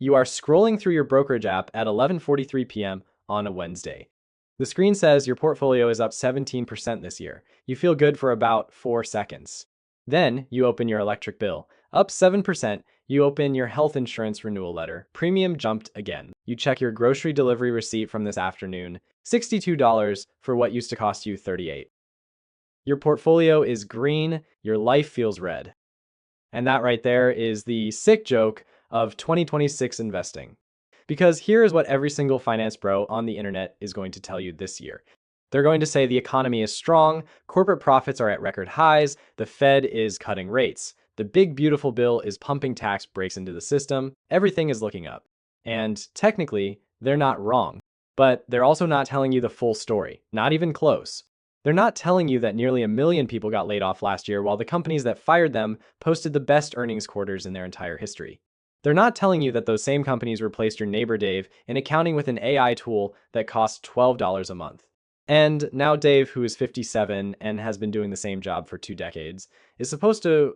You are scrolling through your brokerage app at 11:43 p.m. on a Wednesday. The screen says your portfolio is up 17% this year. You feel good for about 4 seconds. Then you open your electric bill. Up 7%. You open your health insurance renewal letter. Premium jumped again. You check your grocery delivery receipt from this afternoon. $62 for what used to cost you $38. Your portfolio is green. Your life feels red. And that right there is the sick joke of 2026 investing. Because here is what every single finance bro on the internet is going to tell you this year. They're going to say the economy is strong, corporate profits are at record highs, the Fed is cutting rates, the big beautiful bill is pumping tax breaks into the system, everything is looking up. And technically, they're not wrong. But they're also not telling you the full story, not even close. They're not telling you that nearly 1 million people got laid off last year while the companies that fired them posted the best earnings quarters in their entire history. They're not telling you that those same companies replaced your neighbor Dave in accounting with an AI tool that costs $12 a month. And now Dave, who is 57 and has been doing the same job for 2 decades, is supposed to,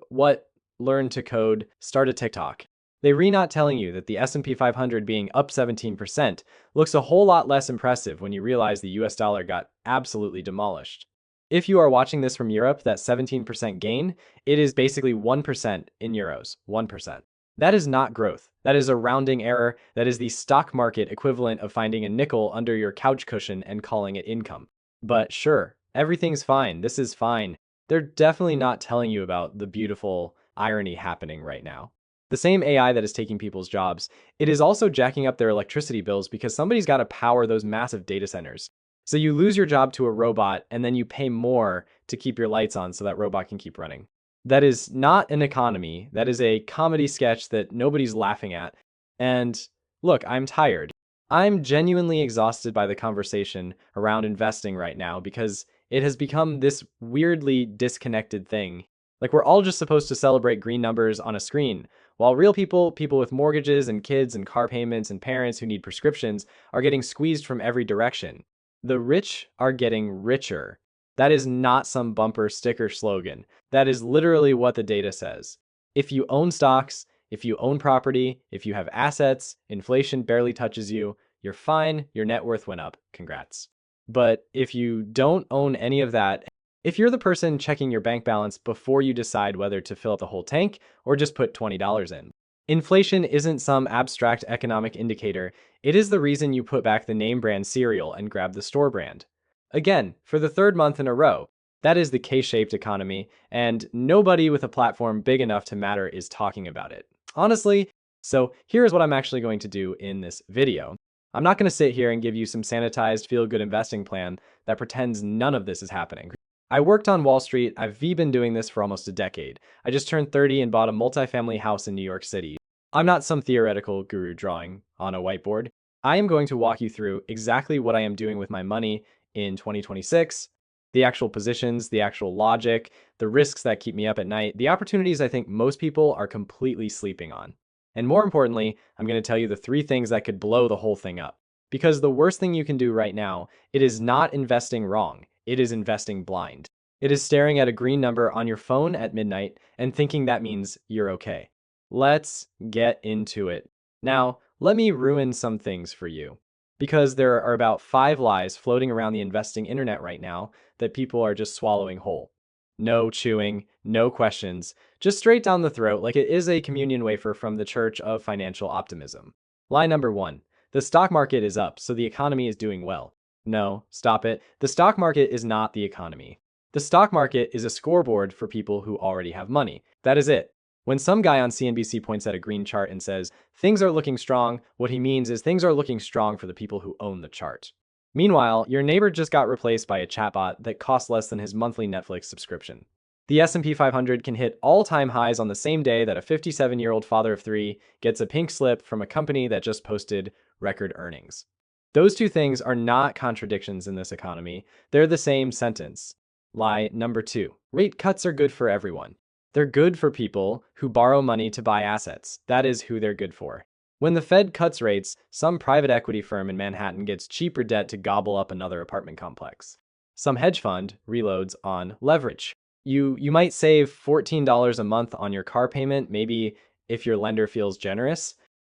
learn to code, start a TikTok. They're not telling you that the S&P 500 being up 17% looks a whole lot less impressive when you realize the US dollar got absolutely demolished. If you are watching this from Europe, that 17% gain, it is basically 1% in euros, 1%. That is not growth. That is a rounding error. That is the stock market equivalent of finding a nickel under your couch cushion and calling it income. But sure, everything's fine. This is fine. They're definitely not telling you about the beautiful irony happening right now. The same AI that is taking people's jobs, it is also jacking up their electricity bills because somebody's got to power those massive data centers. So you lose your job to a robot and then you pay more to keep your lights on so that robot can keep running. That is not an economy. That is a comedy sketch that nobody's laughing at. And look, I'm tired. I'm genuinely exhausted by the conversation around investing right now because it has become this weirdly disconnected thing. Like we're all just supposed to celebrate green numbers on a screen, while real people, people with mortgages and kids and car payments and parents who need prescriptions, are getting squeezed from every direction. The rich are getting richer. That is not some bumper sticker slogan. That is literally what the data says. If you own stocks, if you own property, if you have assets, inflation barely touches you, you're fine, your net worth went up, congrats. But if you don't own any of that, if you're the person checking your bank balance before you decide whether to fill up the whole tank or just put $20 in, inflation isn't some abstract economic indicator. It is the reason you put back the name brand cereal and grab the store brand. Again, for the 3rd month in a row, that is the K-shaped economy, and nobody with a platform big enough to matter is talking about it. Honestly, so here's what I'm actually going to do in this video. I'm not going to sit here and give you some sanitized feel-good investing plan that pretends none of this is happening. I worked on Wall Street. I've been doing this for almost a decade. I just turned 30 and bought a multifamily house in New York City. I'm not some theoretical guru drawing on a whiteboard. I am going to walk you through exactly what I am doing with my money in 2026, the actual positions, the actual logic, the risks that keep me up at night, the opportunities I think most people are completely sleeping on. And more importantly, I'm going to tell you the 3 things that could blow the whole thing up. Because the worst thing you can do right now, it is not investing wrong. It is investing blind. It is staring at a green number on your phone at midnight and thinking that means you're okay. Let's get into it. Now, let me ruin some things for you. Because there are about 5 lies floating around the investing internet right now that people are just swallowing whole. No chewing, no questions, just straight down the throat like it is a communion wafer from the Church of Financial Optimism. Lie number 1. The stock market is up, so the economy is doing well. No, stop it. The stock market is not the economy. The stock market is a scoreboard for people who already have money. That is it. When some guy on CNBC points at a green chart and says, things are looking strong, what he means is things are looking strong for the people who own the chart. Meanwhile, your neighbor just got replaced by a chatbot that costs less than his monthly Netflix subscription. The S&P 500 can hit all-time highs on the same day that a 57-year-old father of 3 gets a pink slip from a company that just posted record earnings. Those 2 things are not contradictions in this economy. They're the same sentence. Lie number 2. Rate cuts are good for everyone. They're good for people who borrow money to buy assets. That is who they're good for. When the Fed cuts rates, some private equity firm in Manhattan gets cheaper debt to gobble up another apartment complex. Some hedge fund reloads on leverage. You might save $14 a month on your car payment, maybe if your lender feels generous.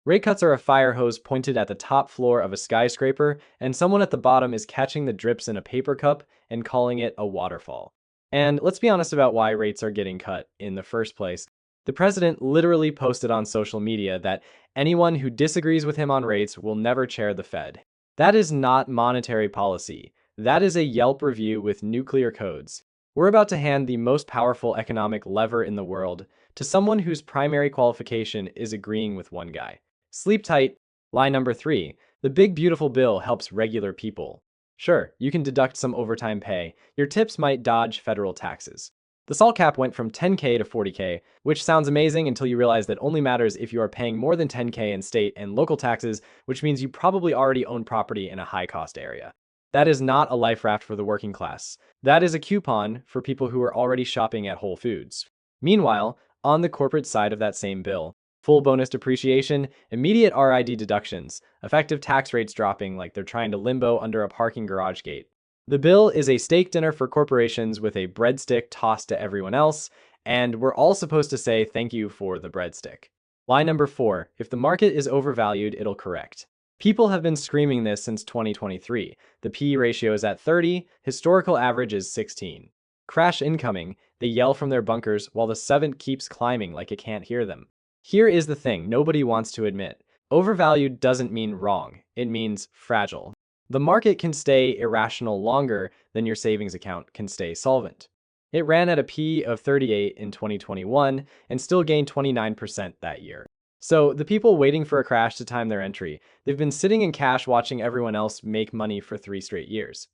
Rate cuts are a fire hose pointed at the top floor of a skyscraper, and someone at the bottom is catching the drips in a paper cup and calling it a waterfall. And let's be honest about why rates are getting cut in the first place. The president literally posted on social media that anyone who disagrees with him on rates will never chair the Fed. That is not monetary policy. That is a Yelp review with nuclear codes. We're about to hand the most powerful economic lever in the world to someone whose primary qualification is agreeing with one guy. Sleep tight. Lie number 3. The big beautiful bill helps regular people. Sure, you can deduct some overtime pay. Your tips might dodge federal taxes. The SALT cap went from 10K to 40K, which sounds amazing until you realize that only matters if you are paying more than 10K in state and local taxes, which means you probably already own property in a high-cost area. That is not a life raft for the working class. That is a coupon for people who are already shopping at Whole Foods. Meanwhile, on the corporate side of that same bill, full bonus depreciation, immediate RID deductions, effective tax rates dropping like they're trying to limbo under a parking garage gate. The bill is a steak dinner for corporations with a breadstick tossed to everyone else, and we're all supposed to say thank you for the breadstick. Lie number 4. If the market is overvalued, it'll correct. People have been screaming this since 2023. The PE ratio is at 30, historical average is 16. Crash incoming, they yell from their bunkers while the 7 keeps climbing like it can't hear them. Here is the thing nobody wants to admit. Overvalued doesn't mean wrong, it means fragile. The market can stay irrational longer than your savings account can stay solvent. It ran at a P of 38 in 2021 and still gained 29% that year. So the people waiting for a crash to time their entry, they've been sitting in cash watching everyone else make money for 3 straight years.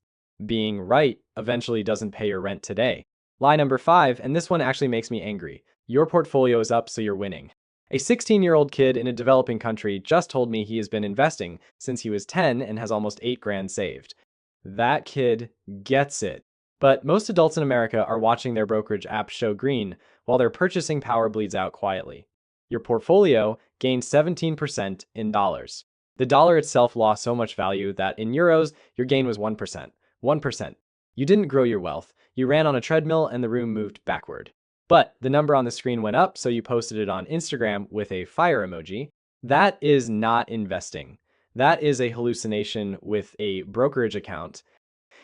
Being right eventually doesn't pay your rent today. Lie number 5, and this one actually makes me angry. Your portfolio is up, so you're winning. A 16-year-old kid in a developing country just told me he has been investing since he was 10 and has almost 8 grand saved. That kid gets it. But most adults in America are watching their brokerage app show green while their purchasing power bleeds out quietly. Your portfolio gained 17% in dollars. The dollar itself lost so much value that in euros, your gain was 1%. 1%. You didn't grow your wealth. You ran on a treadmill and the room moved backward. But the number on the screen went up, so you posted it on Instagram with a fire emoji. That is not investing. That is a hallucination with a brokerage account.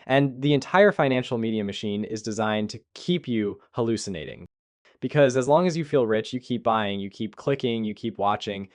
And the entire financial media machine is designed to keep you hallucinating. Because as long as you feel rich, you keep buying, you keep clicking, you keep watching.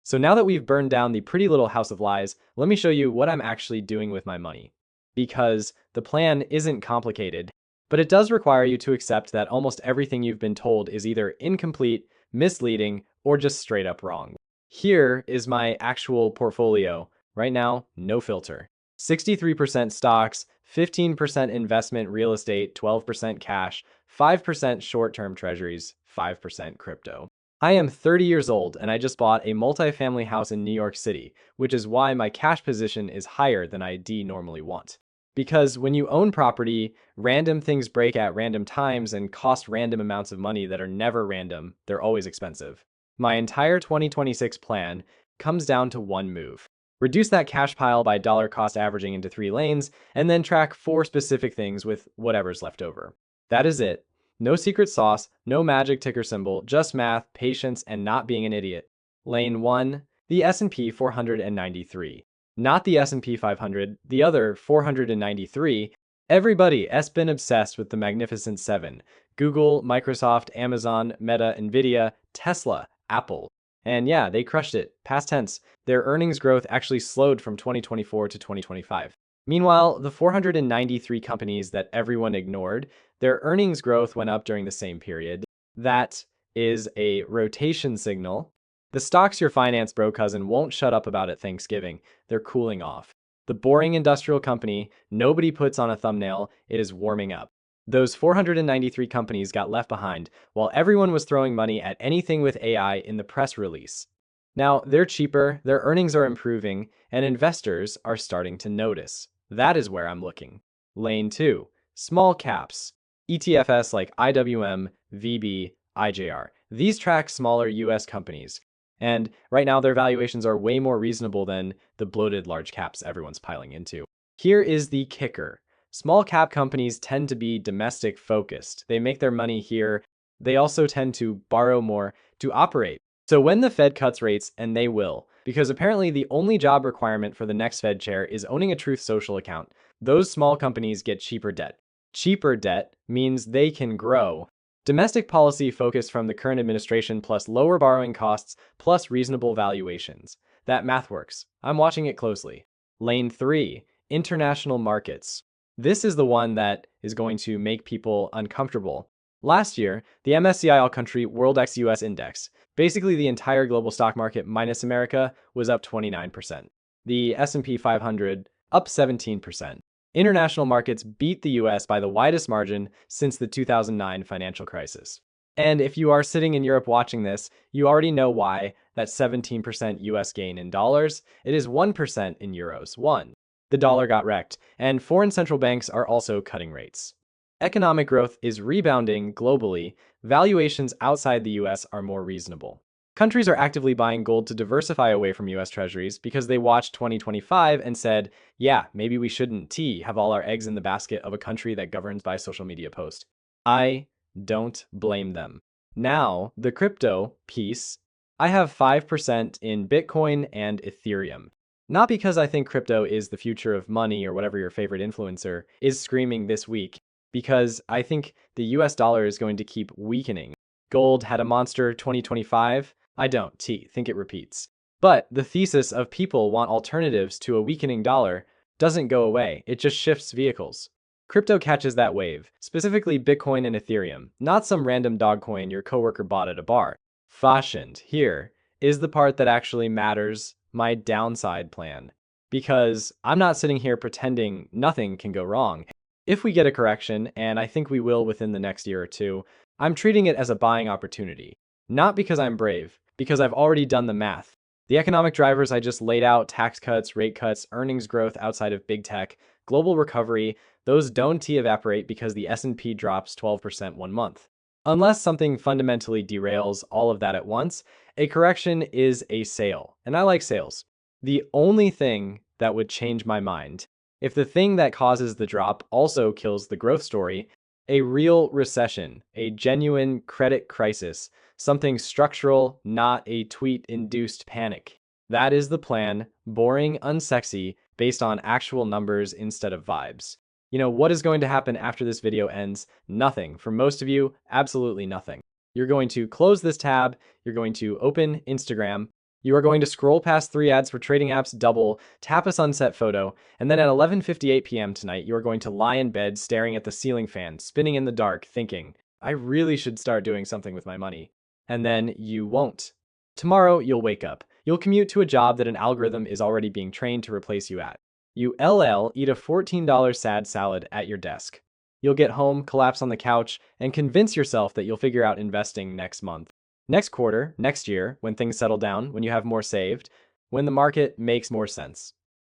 So now that we've burned down the pretty little house of lies, let me show you what I'm actually doing with my money. Because the plan isn't complicated. But it does require you to accept that almost everything you've been told is either incomplete, misleading, or just straight up wrong. Here is my actual portfolio. Right now, no filter. 63% stocks, 15% investment real estate, 12% cash, 5% short-term treasuries, 5% crypto. I am 30 years old and I just bought a multifamily house in New York City, which is why my cash position is higher than I normally want. Because when you own property, random things break at random times and cost random amounts of money that are never random. They're always expensive. My entire 2026 plan comes down to one move. Reduce that cash pile by dollar cost averaging into 3 lanes, and then track 4 specific things with whatever's left over. That is it. No secret sauce, no magic ticker symbol, just math, patience, and not being an idiot. Lane 1, the S&P 493. Not the S&P 500, the other 493. Everybody has been obsessed with the Magnificent Seven. Google, Microsoft, Amazon, Meta, Nvidia, Tesla, Apple. And yeah, they crushed it. Past tense, their earnings growth actually slowed from 2024 to 2025. Meanwhile, the 493 companies that everyone ignored, their earnings growth went up during the same period. That is a rotation signal. The stocks your finance bro cousin won't shut up about at Thanksgiving. They're cooling off. The boring industrial company nobody puts on a thumbnail, it is warming up. Those 493 companies got left behind while everyone was throwing money at anything with AI in the press release. Now, they're cheaper, their earnings are improving, and investors are starting to notice. That is where I'm looking. Lane 2. Small caps. ETFs like IWM, VB, IJR. These track smaller US companies. And right now their valuations are way more reasonable than the bloated large caps everyone's piling into. Here is the kicker. Small cap companies tend to be domestic focused. They make their money here. They also tend to borrow more to operate. So when the Fed cuts rates, and they will, because apparently the only job requirement for the next Fed chair is owning a Truth Social account, those small companies get cheaper debt. Cheaper debt means they can grow. Domestic policy focus from the current administration plus lower borrowing costs plus reasonable valuations. That math works. I'm watching it closely. Lane 3, international markets. This is the one that is going to make people uncomfortable. Last year, the MSCI All Country World ex-US Index, basically the entire global stock market minus America, was up 29%. The S&P 500 up 17%. International markets beat the US by the widest margin since the 2009 financial crisis. And if you are sitting in Europe watching this, you already know why that 17% US gain in dollars, it is 1% in euros. 1. The dollar got wrecked, and foreign central banks are also cutting rates. Economic growth is rebounding globally. Valuations outside the US are more reasonable. Countries are actively buying gold to diversify away from US treasuries because they watched 2025 and said, yeah, maybe we shouldn't have all our eggs in the basket of a country that governs by social media post. I don't blame them. Now, the crypto piece, I have 5% in Bitcoin and Ethereum. Not because I think crypto is the future of money or whatever your favorite influencer is screaming this week, because I think the US dollar is going to keep weakening. Gold had a monster 2025. I don't think it repeats. But the thesis of people want alternatives to a weakening dollar doesn't go away. It just shifts vehicles. Crypto catches that wave, specifically Bitcoin and Ethereum, not some random dog coin your coworker bought at a bar. Fashioned here is the part that actually matters, my downside plan. Because I'm not sitting here pretending nothing can go wrong. If we get a correction, and I think we will within the next year or two, I'm treating it as a buying opportunity. Not because I'm brave, because I've already done the math. The economic drivers I just laid out, tax cuts, rate cuts, earnings growth outside of big tech, global recovery, those don't evaporate because the S&P drops 12% 1 month. Unless something fundamentally derails all of that at once, a correction is a sale, and I like sales. The only thing that would change my mind, if the thing that causes the drop also kills the growth story, a real recession, a genuine credit crisis, something structural, not a tweet-induced panic. That is the plan, boring, unsexy, based on actual numbers instead of vibes. You know, what is going to happen after this video ends? Nothing. For most of you, absolutely nothing. You're going to close this tab, you're going to open Instagram, you are going to scroll past 3 ads for trading apps double, tap a sunset photo, and then at 11:58 p.m. tonight, you are going to lie in bed staring at the ceiling fan, spinning in the dark, thinking, I really should start doing something with my money. And then you won't. Tomorrow, you'll wake up. You'll commute to a job that an algorithm is already being trained to replace you at. You eat a $14 sad salad at your desk. You'll get home, collapse on the couch, and convince yourself that you'll figure out investing next month. Next quarter, next year, when things settle down, when you have more saved, when the market makes more sense.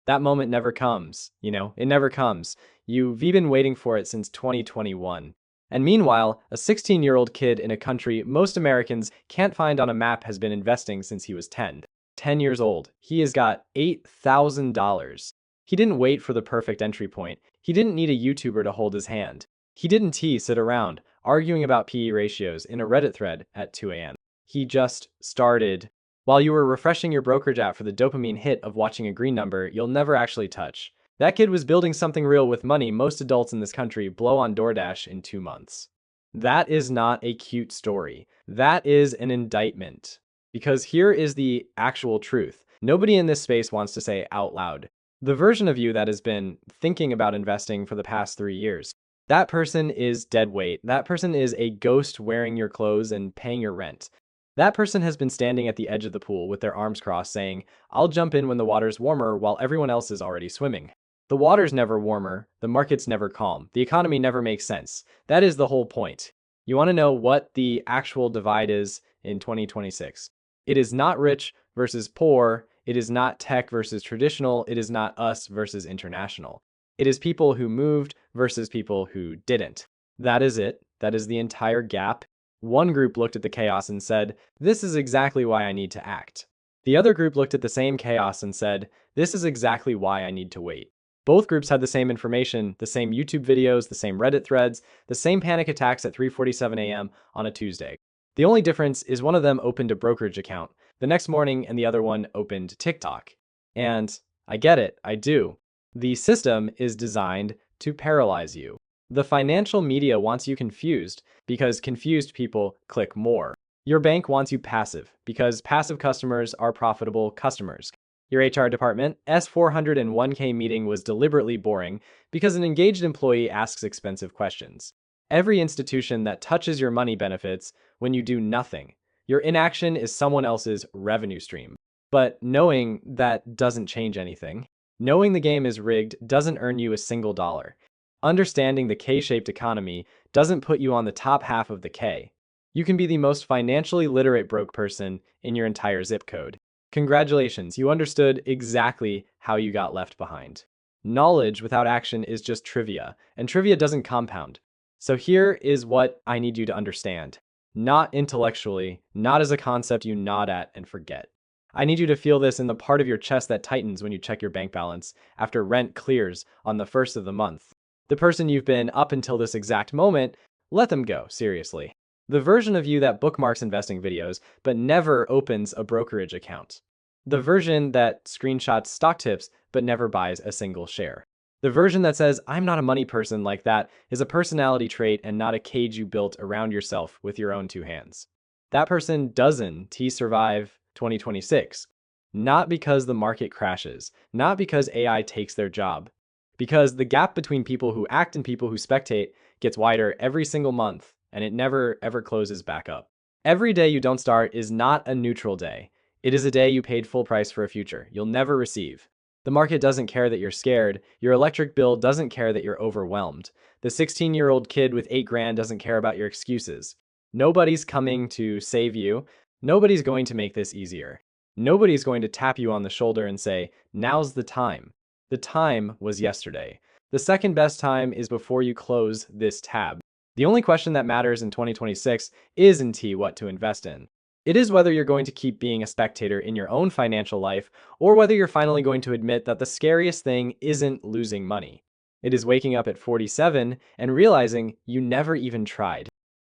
That moment never comes, it never comes. You've been waiting for it since 2021. And meanwhile, a 16-year-old kid in a country most Americans can't find on a map has been investing since he was 10. 10 years old. He has got $8,000. He didn't wait for the perfect entry point. He didn't need a YouTuber to hold his hand. He didn't sit around arguing about PE ratios in a Reddit thread at 2 a.m. He just started. While you were refreshing your brokerage app for the dopamine hit of watching a green number you'll never actually touch. That kid was building something real with money most adults in this country blow on DoorDash in 2 months. That is not a cute story. That is an indictment. Because here is the actual truth. Nobody in this space wants to say out loud. The version of you that has been thinking about investing for the past 3 years. That person is dead weight. That person is a ghost wearing your clothes and paying your rent. That person has been standing at the edge of the pool with their arms crossed saying, I'll jump in when the water's warmer while everyone else is already swimming. The water's never warmer, the market's never calm, the economy never makes sense. That is the whole point. You want to know what the actual divide is in 2026. It is not rich versus poor. It is not tech versus traditional. It is not us versus international. It is people who moved versus people who didn't. That is it. That is the entire gap. One group looked at the chaos and said, this is exactly why I need to act. The other group looked at the same chaos and said, this is exactly why I need to wait. Both groups had the same information, the same YouTube videos, the same Reddit threads, the same panic attacks at 3:47 a.m. on a Tuesday. The only difference is one of them opened a brokerage account the next morning and the other one opened TikTok. And I get it, I do. The system is designed to paralyze you. The financial media wants you confused because confused people click more. Your bank wants you passive because passive customers are profitable customers. Your HR department S401k meeting was deliberately boring because an engaged employee asks expensive questions. Every institution that touches your money benefits when you do nothing. Your inaction is someone else's revenue stream. But knowing that doesn't change anything. Knowing the game is rigged doesn't earn you a single dollar. Understanding the K-shaped economy doesn't put you on the top half of the K. You can be the most financially literate broke person in your entire zip code. Congratulations, you understood exactly how you got left behind. Knowledge without action is just trivia, and trivia doesn't compound. So here is what I need you to understand. Not intellectually, not as a concept you nod at and forget. I need you to feel this in the part of your chest that tightens when you check your bank balance after rent clears on the first of the month. The person you've been up until this exact moment, let them go, seriously. The version of you that bookmarks investing videos but never opens a brokerage account. The version that screenshots stock tips but never buys a single share. The version that says, I'm not a money person like that is a personality trait and not a cage you built around yourself with your own two hands. That person doesn't survive 2026. Not because the market crashes, not because AI takes their job, because the gap between people who act and people who spectate gets wider every single month, and it never ever closes back up. Every day you don't start is not a neutral day. It is a day you paid full price for a future you'll never receive. The market doesn't care that you're scared. Your electric bill doesn't care that you're overwhelmed. The 16-year-old kid with 8 grand doesn't care about your excuses. Nobody's coming to save you. Nobody's going to make this easier. Nobody's going to tap you on the shoulder and say, now's the time. The time was yesterday. The second best time is before you close this tab. The only question that matters in 2026 isn't what to invest in. It is whether you're going to keep being a spectator in your own financial life, or whether you're finally going to admit that the scariest thing isn't losing money. It is waking up at 47 and realizing you never even tried.